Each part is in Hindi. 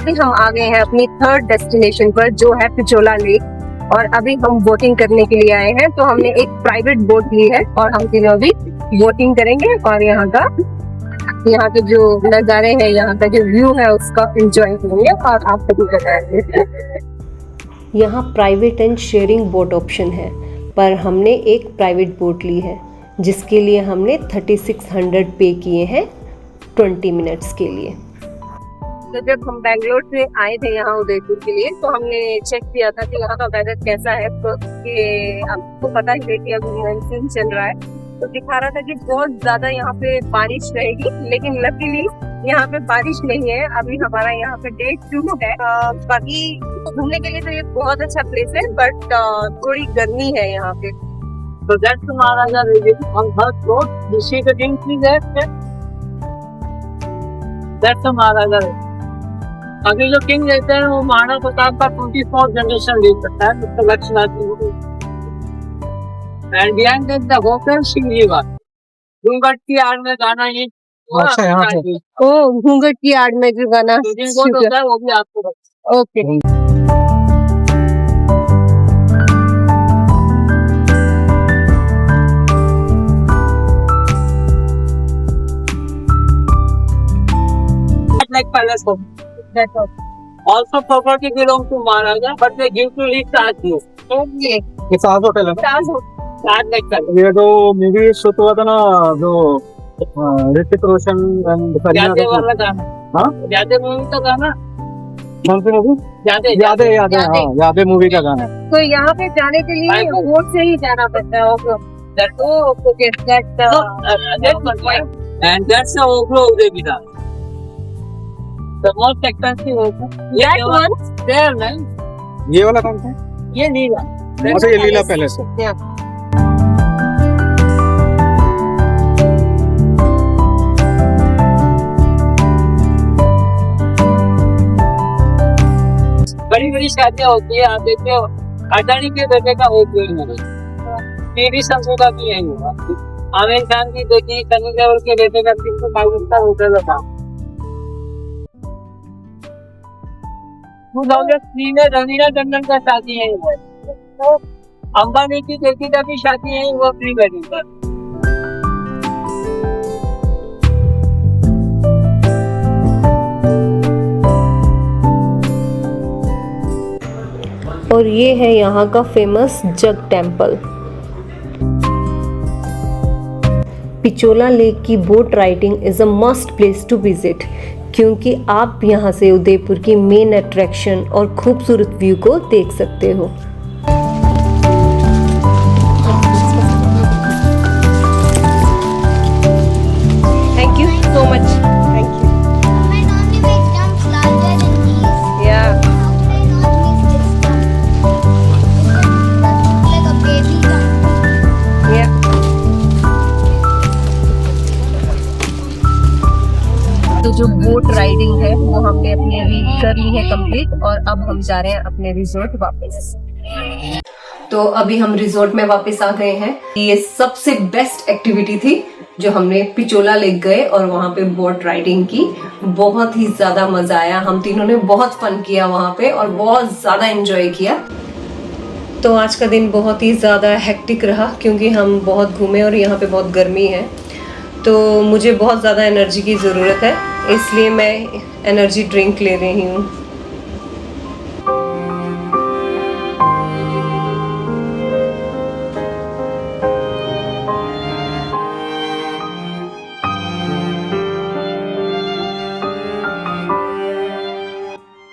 अभी हम आ गए हैं अपनी थर्ड डेस्टिनेशन पर, जो है पिचोला लेक। और अभी हम बोटिंग करने के लिए आए हैं, तो हमने एक प्राइवेट बोट ली है और हम तीनों अभी बोटिंग करेंगे और यहाँ के जो नज़ारे हैं, यहाँ का जो व्यू है उसका एंजॉय करेंगे और आपको भी बताएंगे। यहाँ private and sharing boat option है, पर हमने एक प्राइवेट बोट ली है जिसके लिए हमने 3600 पे किए हैं 20 मिनट्स के लिए। तो जब हम बैंगलोर से आए थे यहाँ उदयपुर के लिए, तो हमने चेक किया था कि यहाँ का वेदर कैसा है। तो ये आपको पता ही है कि अभी मानसून चल रहा है, तो दिखा रहा था कि बहुत ज्यादा यहाँ पे बारिश रहेगी, लेकिन लकीली यहाँ पे बारिश नहीं है। अभी हमारा यहाँ पे डे 2 है। बाकी घूमने के लिए तो ये बहुत अच्छा प्लेस है, बट थोड़ी गर्मी है यहाँ पे। So that's the Maharaja Village on third floor. You see the king tree there? That's the Maharaja Village. अभी जो किंग रहते हैं वो महाराणा प्रताप का 24 जनरेशन ले सकता है, mister Lakshman. And behind the hotel सिंगलीवा, घूंघट की आड़ में गाना ये। अच्छा, यहाँ पे ओ घूंघट की आड़ में जो गाना होता है वो भी आपको बता। Okay. Like palace home. That's all. Also property belong to Maharaja, but they give to rich artists. Okay. ये ताज होटल है ना? That like that. ये जो मूवी शूट हुआ था ना, जो ऋतिक रोशन एंड यादें वाला गाना। हाँ? यादें मूवी का गाना। कौन सी मूवी? यादें हाँ, यादें मूवी का गाना है। तो यहाँ पे जाने के लिए बोट से ही जाना पड़ता है। Okay, That's one point. And that's the Ogro Udayvida. The most expensive hotel. That one? There, man. ये वाला कौन सा? ये लीला। अच्छा, ये लीला पैलेस है। बड़ी बड़ी शादियाँ होती है, आप देखते हो अडानी के बेटे का हो टीवी संसद का भी यही हुआ। आमिर खान की देखी, सनी देओल के बेटे का 305 होटल था। 2003 में रवीना टंडन का शादी यही हुआ। अंबानी की बेटी का भी शादी यही हुआ प्री वेडिंग पर। और ये है यहाँ का famous Jag temple. Pichola lake की boat riding is a must place to visit, क्योंकि आप यहाँ से उदयपुर की मेन अट्रैक्शन और खूबसूरत व्यू को देख सकते हो। Thank you so much. Thank you. I normally make jumps larger than these. या How could I not miss this jump? Like a baby jump. या तो जो बोट राइडिंग है वो हमने अपनी अभी कर ली है कंप्लीट, और अब हम जा रहे हैं अपने रिजॉर्ट वापस। तो अभी हम रिजॉर्ट में वापस आ गए हैं। ये सबसे बेस्ट एक्टिविटी थी जो हमने पिचोला लेक गए और वहाँ पे बोट राइडिंग की। बहुत ही ज्यादा मजा आया, हम तीनों ने बहुत फन किया वहाँ पे और बहुत ज्यादा एंजॉय किया। तो आज का दिन बहुत ही ज़्यादा हेक्टिक रहा, क्योंकि हम बहुत घूमे और यहाँ पे बहुत गर्मी है। तो मुझे बहुत ज़्यादा एनर्जी की ज़रूरत है, इसलिए मैं एनर्जी ड्रिंक ले रही हूँ।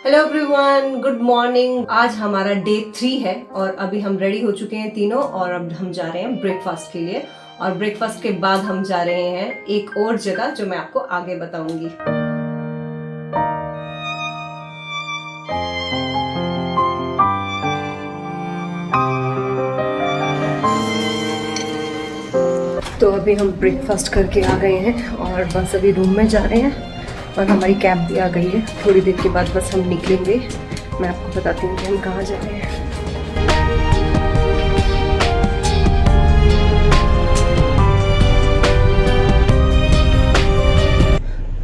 Hello everyone, good morning. आज हमारा डे 3 है और अभी हम रेडी हो चुके हैं तीनों, और अब हम जा रहे हैं ब्रेकफास्ट के लिए। और ब्रेकफास्ट के बाद हम जा रहे हैं एक और जगह जो मैं आपको आगे बताऊंगी। तो अभी हम ब्रेकफास्ट करके आ गए हैं और बस अभी रूम में जा रहे हैं, और हमारी कैब भी आ गई है। थोड़ी देर के बाद बस हम निकलेंगे। मैं आपको बताती हूँ कि हम कहाँ जा रहे हैं।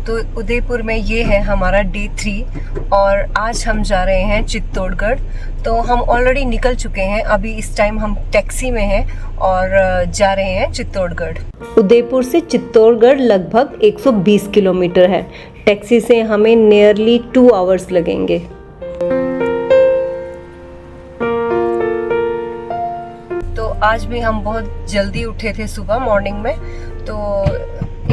तो उदयपुर में ये है हमारा डे 3 और आज हम जा रहे हैं चित्तौड़गढ़। तो हम ऑलरेडी निकल चुके हैं, अभी इस टाइम हम टैक्सी में हैं और जा रहे हैं चित्तौड़गढ़। उदयपुर से चित्तौड़गढ़ लगभग 120 किलोमीटर है। टैक्सी से हमें नियरली 2 आवर्स लगेंगे। तो आज भी हम बहुत जल्दी उठे थे सुबह मॉर्निंग में, तो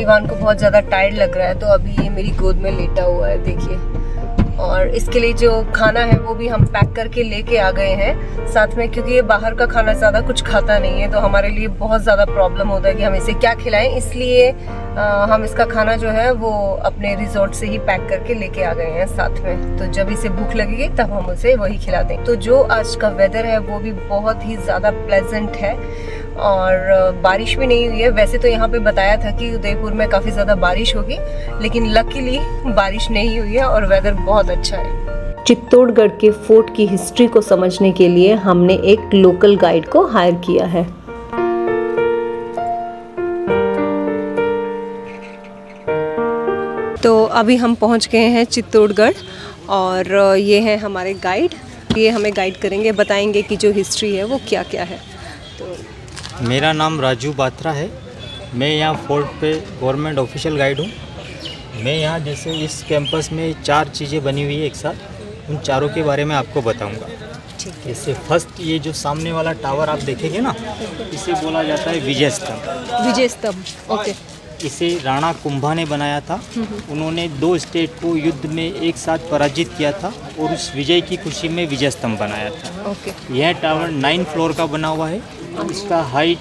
इवान को बहुत ज़्यादा टायर्ड लग रहा है, तो अभी ये मेरी गोद में लेटा हुआ है, देखिए। और इसके लिए जो खाना है वो भी हम पैक करके लेके आ गए हैं साथ में, क्योंकि ये बाहर का खाना ज़्यादा कुछ खाता नहीं है, तो हमारे लिए बहुत ज़्यादा प्रॉब्लम होता है कि हम इसे क्या खिलाएं। इसलिए हम इसका खाना जो है वो अपने रिजॉर्ट से ही पैक करके लेके आ गए हैं साथ में। तो जब इसे भूख लगेगी तब हम उसे वही खिला दें। तो जो आज का वेदर है वो भी बहुत ही ज़्यादा प्लेजेंट है और बारिश भी नहीं हुई है। वैसे तो यहाँ पे बताया था कि उदयपुर में काफ़ी ज़्यादा बारिश होगी, लेकिन लकीली बारिश नहीं हुई है और वेदर बहुत अच्छा है। चित्तौड़गढ़ के फोर्ट की हिस्ट्री को समझने के लिए हमने एक लोकल गाइड को हायर किया है। तो अभी हम पहुँच गए हैं चित्तौड़गढ़ और ये है हमारे गाइड। ये हमें गाइड करेंगे, बताएंगे कि जो हिस्ट्री है वो क्या क्या है। तो मेरा नाम राजू बात्रा है। मैं यहाँ फोर्ट पे गवर्नमेंट ऑफिशियल गाइड हूँ। मैं यहाँ जैसे इस कैंपस में 4 चीज़ें बनी हुई है एक साथ, उन चारों के बारे में आपको बताऊँगा। जैसे फर्स्ट ये जो सामने वाला टावर आप देखेंगे ना, इसे बोला जाता है विजय स्तंभ। विजय स्तंभ, ओके। इसे राणा कुंभा ने बनाया था। उन्होंने 2 स्टेट को युद्ध में एक साथ पराजित किया था और उस विजय की खुशी में विजय स्तंभ बनाया था। ओके। यह टावर 9 फ्लोर का बना हुआ है। इसका हाइट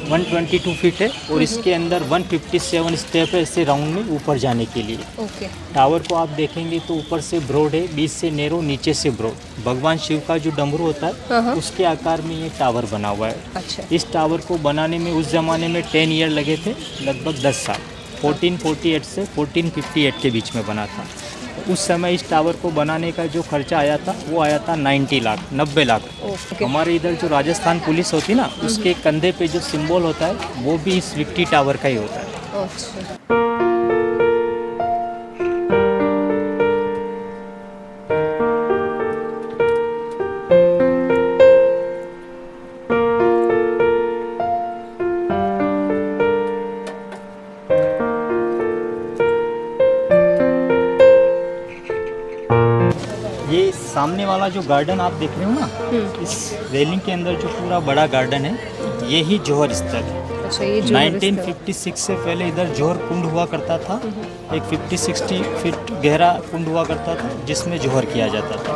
122 फीट है और इसके अंदर 157 स्टेप है ऐसे राउंड में ऊपर जाने के लिए। ओके। टावर को आप देखेंगे तो ऊपर से ब्रॉड है, बीच से नैरो, नीचे से ब्रॉड। भगवान शिव का जो डमरू होता है उसके आकार में ये टावर बना हुआ है। अच्छा। इस टावर को बनाने में उस ज़माने में 10 ईयर लगे थे, लगभग 10 साल। 1448 से 1458 के बीच में बना था। उस समय इस टावर को बनाने का जो खर्चा आया था वो आया था 90 लाख। हमारे इधर जो राजस्थान पुलिस होती ना, उसके कंधे पे जो सिंबल होता है वो भी इस विक्ट्री टावर का ही होता है। अच्छा। ये सामने वाला जो गार्डन आप देख रहे हो ना, इस रेलिंग के अंदर जो पूरा बड़ा गार्डन है, ये ही जौहर स्थल है। अच्छा, ये 1956 से पहले इधर जौहर कुंड हुआ करता था। एक 50-60 फीट गहरा कुंड हुआ करता था जिसमें जौहर किया जाता था।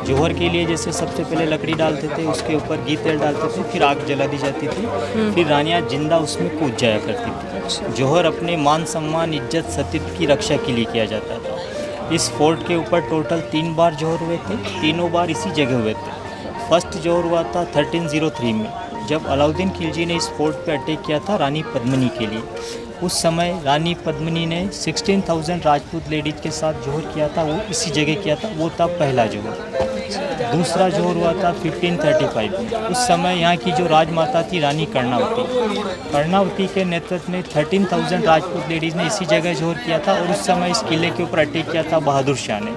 जौहर के लिए जैसे सबसे पहले लकड़ी डालते थे, उसके ऊपर घी तेल डालते थे, फिर आग जला दी जाती थी, फिर रानियाँ जिंदा उसमें कूद जाया करती थी। जौहर अपने मान सम्मान, इज्जत, सतीत्व की रक्षा के लिए किया जाता था। इस फोर्ट के ऊपर टोटल 3 बार जौहर हुए थे, तीनों बार इसी जगह हुए थे। फर्स्ट जौहर हुआ था 1303 में, जब अलाउद्दीन खिलजी ने इस फोर्ट पर अटैक किया था रानी पद्मिनी के लिए। उस समय रानी पद्मिनी ने 16,000 राजपूत लेडीज के साथ जौहर किया था, वो इसी जगह किया था। वो था पहला जौहर। दूसरा जौहर हुआ था 1535 में। उस समय यहाँ की जो राजमाता थी रानी कर्णावती के नेतृत्व में 13,000 राजपूत लेडीज़ ने इसी जगह जौहर किया था और उस समय इस किले के ऊपर अटैक किया था बहादुर शाह ने।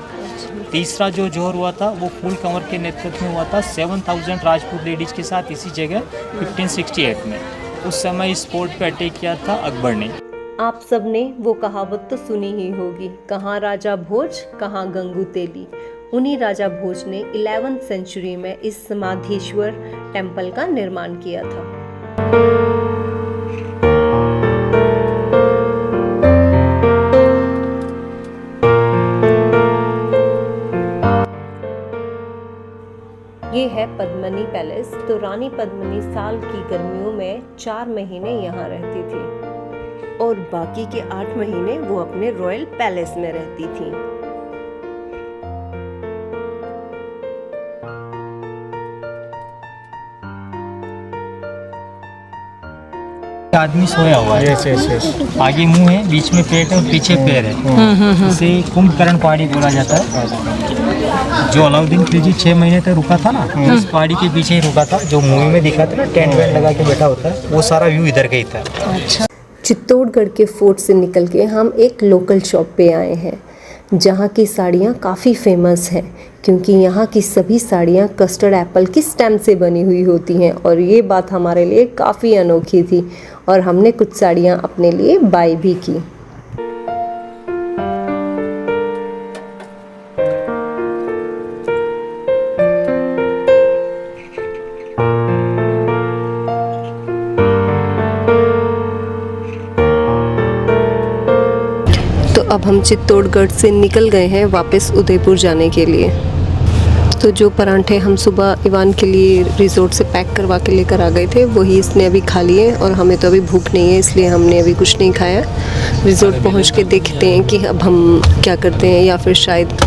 तीसरा जो जौहर हुआ था वो फूल कंवर के नेतृत्व में हुआ था 7,000 राजपूत लेडीज़ के साथ इसी जगह 1568 में। उस समय इस फोर्ट पर अटैक किया था अकबर ने। आप सबने वो कहावत तो सुनी ही होगी, कहाँ राजा भोज कहाँ गंगू तेली। उन्हीं राजा भोज ने 11वीं सेंचुरी में इस समाधेश्वर टेम्पल का निर्माण किया था। ये है पद्मिनी पैलेस। तो रानी पद्मिनी साल की गर्मियों में 4 महीने यहाँ रहती थी और बाकी के 8 महीने वो अपने रॉयल पैलेस में रहती थी। आदमी सोया हुआ है। यस। आगे मुंह है, बीच में पेट है और पीछे पैर है। इसे कुंभकर्ण पहाड़ी बोला जाता है। जो अलाउद्दीन खिलजी 6 महीने तक रुका था ना, इस पहाड़ी के पीछे ही रुका था। जो मूवी में दिखा था ना, टेंट वेंट लगा के बैठा होता है, वो सारा व्यू इधर का ही था। चित्तौड़गढ़ के फोर्ट से निकल के हम एक लोकल शॉप पे आए हैं जहाँ की साड़ियाँ काफ़ी फेमस हैं, क्योंकि यहाँ की सभी साड़ियाँ कस्टर्ड एप्पल की स्टैम्प से बनी हुई होती हैं। और ये बात हमारे लिए काफ़ी अनोखी थी और हमने कुछ साड़ियाँ अपने लिए बाय भी की। अब हम चित्तौड़गढ़ से निकल गए हैं वापस उदयपुर जाने के लिए। तो जो परांठे हम सुबह इवान के लिए रिज़ोर्ट से पैक करवा के लेकर आ गए थे वही इसने अभी खा लिए और हमें तो अभी भूख नहीं है, इसलिए हमने अभी कुछ नहीं खाया। रिज़ोर्ट पहुंच के देखते हैं कि अब हम क्या करते हैं, या फिर शायद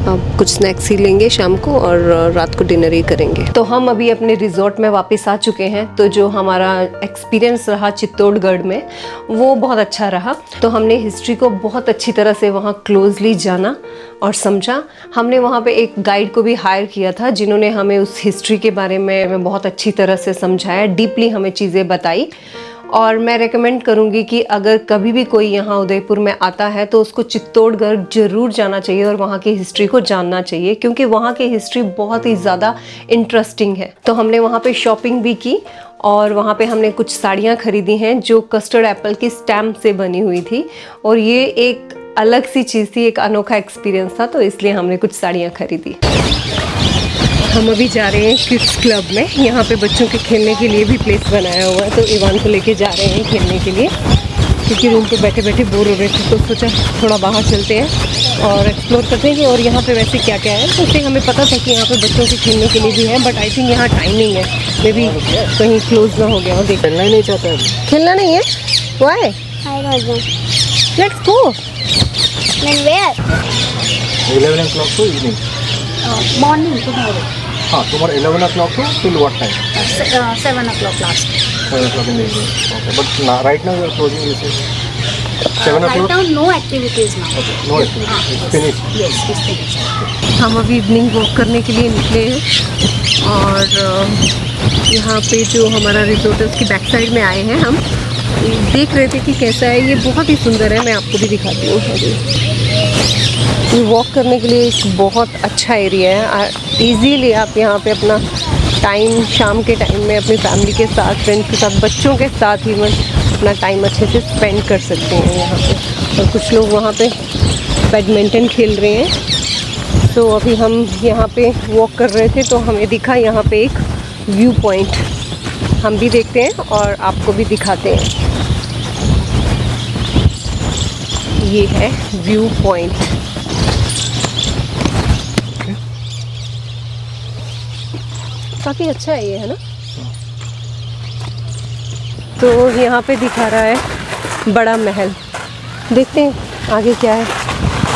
अब कुछ स्नैक्स ही लेंगे शाम को और रात को डिनर ही करेंगे। तो हम अभी अपने रिजॉर्ट में वापस आ चुके हैं। तो जो हमारा एक्सपीरियंस रहा चित्तौड़गढ़ में वो बहुत अच्छा रहा। तो हमने हिस्ट्री को बहुत अच्छी तरह से वहाँ क्लोजली जाना और समझा। हमने वहाँ पे एक गाइड को भी हायर किया था जिन्होंने हमें उस हिस्ट्री के बारे में बहुत अच्छी तरह से समझाया, डीपली हमें चीज़ें बताई। और मैं रेकमेंड करूँगी कि अगर कभी भी कोई यहाँ उदयपुर में आता है तो उसको चित्तौड़गढ़ ज़रूर जाना चाहिए और वहाँ की हिस्ट्री को जानना चाहिए, क्योंकि वहाँ की हिस्ट्री बहुत ही ज़्यादा इंटरेस्टिंग है। तो हमने वहाँ पे शॉपिंग भी की और वहाँ पे हमने कुछ साड़ियाँ खरीदी हैं जो कस्टर्ड एप्पल की स्टैम्प से बनी हुई थी और ये एक अलग सी चीज़ थी, एक अनोखा एक्सपीरियंस था, तो इसलिए हमने कुछ साड़ियाँ खरीदी। हम अभी जा रहे हैं किड्स क्लब में। यहाँ पे बच्चों के खेलने के लिए भी प्लेस बनाया हुआ है, तो इवान को लेके जा रहे हैं खेलने के लिए, क्योंकि रूम पे बैठे बैठे बोर हो रहे थे। तो सोचा थोड़ा बाहर चलते हैं और एक्सप्लोर करते हैं और यहाँ पे वैसे क्या क्या है। तो उससे हमें पता था कि यहाँ पे बच्चों के खेलने के लिए भी है, बट आई थिंक यहाँ टाइमिंग है, मे बी कहीं क्लोज ना हो गया हो। देख खेलना ही नहीं चाहता है। खेलना नहीं है, why? Let's go. Then where? 11 o'clock to evening. Morning tomorrow. Tomorrow 11 o'clock to till what time? 7 o'clock last. 7 o'clock in the evening. Okay, but now, right now you are closing. You say 7 Right o'clock. now no activities now. Okay, no activity. It's finished. Yes, it's finished. हम अभी इवनिंग वॉक करने के लिए निकले हैं और यहाँ पे जो हमारा रिजॉर्ट है उसकी बैक साइड में आए हैं। हम देख रहे थे कि कैसा है, ये बहुत ही सुंदर है। मैं आपको भी दिखाती हूँ। ये वॉक करने के लिए एक बहुत अच्छा एरिया है। इजीली आप यहाँ पे अपना टाइम शाम के टाइम में अपनी फैमिली के साथ, फ्रेंड्स के साथ, बच्चों के साथ ही अपना टाइम अच्छे से स्पेंड कर सकते हैं यहाँ पे। और कुछ लोग वहाँ पे बैडमिंटन खेल रहे हैं। तो अभी हम यहाँ पे वॉक कर रहे थे तो हमें दिखा यहाँ पे एक व्यू पॉइंट। हम भी देखते हैं और आपको भी दिखाते हैं। ये है व्यू पॉइंट। काफ़ी अच्छा है ये, है ना? तो यहाँ पे दिखा रहा है बड़ा महल। देखते हैं आगे क्या है,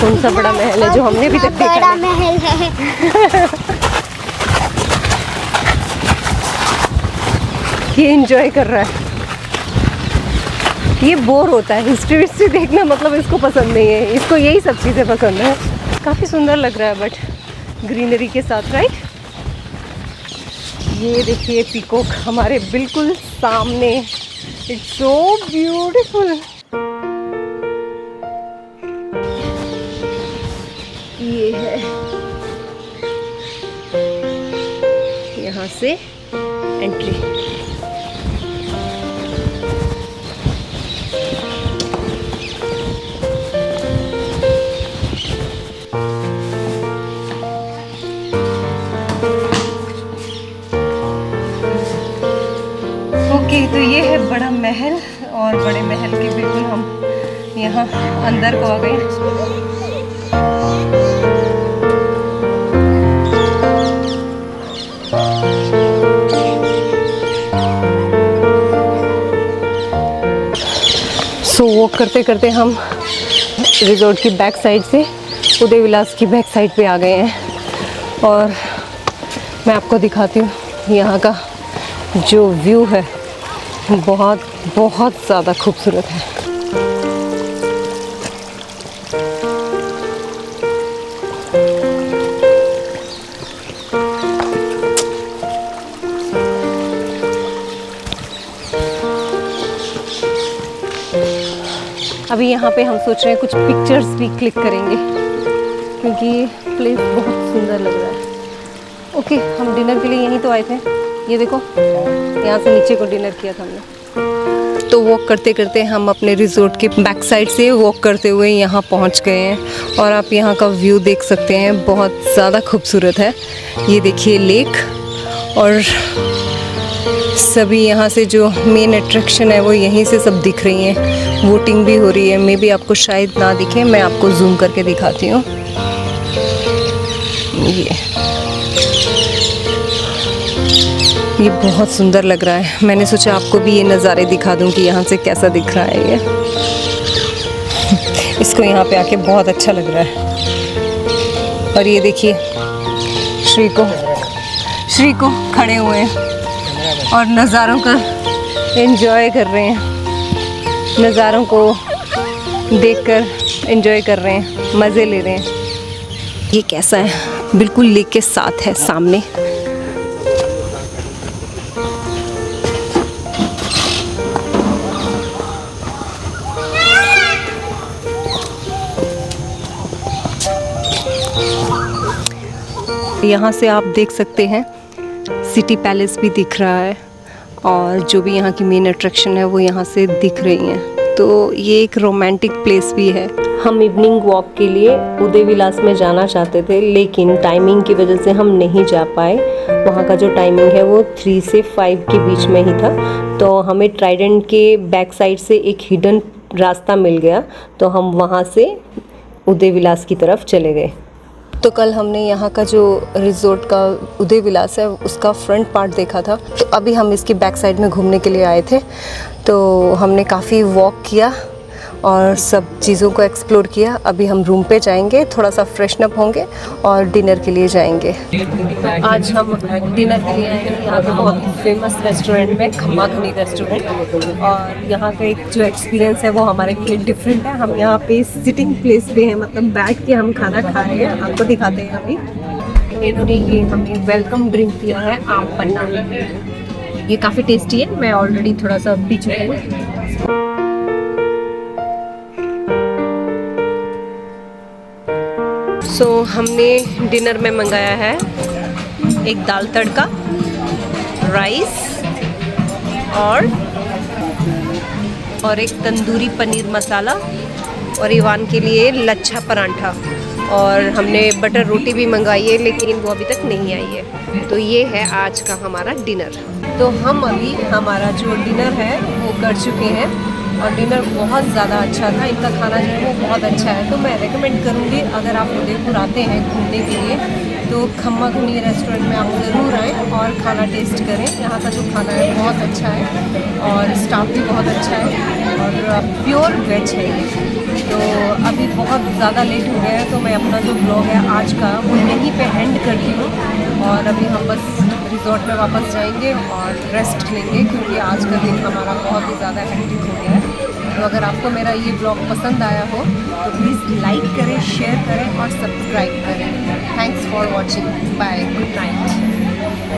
कौन सा बड़ा महल है जो हमने अभी तक देखा बड़ा नहीं। महल है। ये एंजॉय कर रहा है, ये बोर होता है। हिस्ट्री देखना मतलब इसको पसंद नहीं है, इसको यही सब चीज़ें पसंद है। काफ़ी सुंदर लग रहा है बट ग्रीनरी के साथ, राइट? ये देखिए पीकॉक हमारे बिल्कुल सामने। It's so beautiful. ये है यहाँ से एंट्री। ओके, तो ये है बड़ा महल और बड़े महल के बिल्कुल हम यहाँ अंदर को आ गए। सो वॉक करते करते हम रिजॉर्ट की बैक साइड से उदय विलास की बैक साइड पे आ गए हैं और मैं आपको दिखाती हूँ यहाँ का जो व्यू है, बहुत बहुत ज़्यादा खूबसूरत है। अभी यहाँ पे हम सोच रहे हैं कुछ पिक्चर्स भी क्लिक करेंगे क्योंकि ये प्लेस बहुत सुंदर लग रहा है। ओके, हम डिनर के लिए यहीं तो आए थे। ये देखो, यहाँ से नीचे को डिनर किया था हमने। तो वॉक करते करते हम अपने रिजॉर्ट के बैक साइड से वॉक करते हुए यहाँ पहुँच गए हैं और आप यहाँ का व्यू देख सकते हैं, बहुत ज़्यादा खूबसूरत है। ये देखिए लेक, और सभी यहाँ से जो मेन अट्रैक्शन है वो यहीं से सब दिख रही हैं। वोटिंग भी हो रही है, मे बी आपको शायद ना दिखे, मैं आपको जूम करके दिखाती हूँ। ये बहुत सुंदर लग रहा है। मैंने सोचा आपको भी ये नज़ारे दिखा दूं कि यहाँ से कैसा दिख रहा है ये। इसको यहाँ पे आके बहुत अच्छा लग रहा है। और ये देखिए श्री को खड़े हुए हैं और नज़ारों का एंजॉय कर रहे हैं। नज़ारों को देखकर एंजॉय कर रहे हैं, मज़े ले रहे हैं। ये कैसा है, बिल्कुल लेक के साथ है सामने। यहाँ से आप देख सकते हैं सिटी पैलेस भी दिख रहा है और जो भी यहाँ की मेन अट्रैक्शन है वो यहाँ से दिख रही हैं। तो ये एक रोमांटिक प्लेस भी है। हम इवनिंग वॉक के लिए उदय विलास में जाना चाहते थे, लेकिन टाइमिंग की वजह से हम नहीं जा पाए। वहाँ का जो टाइमिंग है वो 3 से 5 के बीच में ही था। तो हमें ट्राइडेंट के बैक साइड से एक हिडन रास्ता मिल गया, तो हम वहाँ से उदय विलास की तरफ चले गए। तो कल हमने यहाँ का जो रिजॉर्ट का उदय विलास है उसका फ्रंट पार्ट देखा था। तो अभी हम इसकी बैक साइड में घूमने के लिए आए थे। तो हमने काफ़ी वॉक किया और सब चीज़ों को एक्सप्लोर किया। अभी हम रूम पे जाएंगे, थोड़ा सा फ्रेशन अप होंगे और डिनर के लिए जाएंगे। आज हम डिनर के लिए आए हैं यहाँ के बहुत फेमस रेस्टोरेंट में, खम्मा खनी रेस्टोरेंट। और यहाँ का एक जो एक्सपीरियंस है वो हमारे लिए डिफरेंट है। हम यहाँ पे सिटिंग प्लेस पे हैं, मतलब बैठ के हम खाना खा रहे हैं। आपको दिखाते हैं अभी। इन्होंने ये हमें वेलकम ड्रिंक दिया है आम पन्ना। ये काफ़ी टेस्टी है, मैं ऑलरेडी थोड़ा सा पी चुकी हूँ। सो हमने डिनर में मंगाया है एक दाल तड़का, राइस और एक तंदूरी पनीर मसाला, और इवान के लिए लच्छा परांठा। और हमने बटर रोटी भी मंगाई है, लेकिन वो अभी तक नहीं आई है। तो ये है आज का हमारा डिनर। तो हम अभी हमारा जो डिनर है वो कर चुके हैं और डिनर बहुत ज़्यादा अच्छा था। इनका खाना जो है वो बहुत अच्छा है। तो मैं रेकमेंड करूँगी, अगर आप उदयपुर आते हैं घूमने के लिए तो खम्मा खनी रेस्टोरेंट में आप ज़रूर आएँ और खाना टेस्ट करें। यहाँ का जो खाना है बहुत अच्छा है और स्टाफ भी बहुत अच्छा है और प्योर वेज है। तो अभी बहुत ज़्यादा लेट हो गया है, तो मैं अपना जो ब्लॉग है आज का वो यहीं पे एंड करती हूँ। और अभी हम बस रिजॉर्ट में वापस जाएंगे और रेस्ट लेंगे, क्योंकि आज का दिन हमारा बहुत ही ज़्यादा हेक्टिक हो गया है। तो अगर आपको मेरा ये ब्लॉग पसंद आया हो तो प्लीज़ लाइक करें, शेयर करें और सब्सक्राइब करें। Thanks for watching. Bye, good night.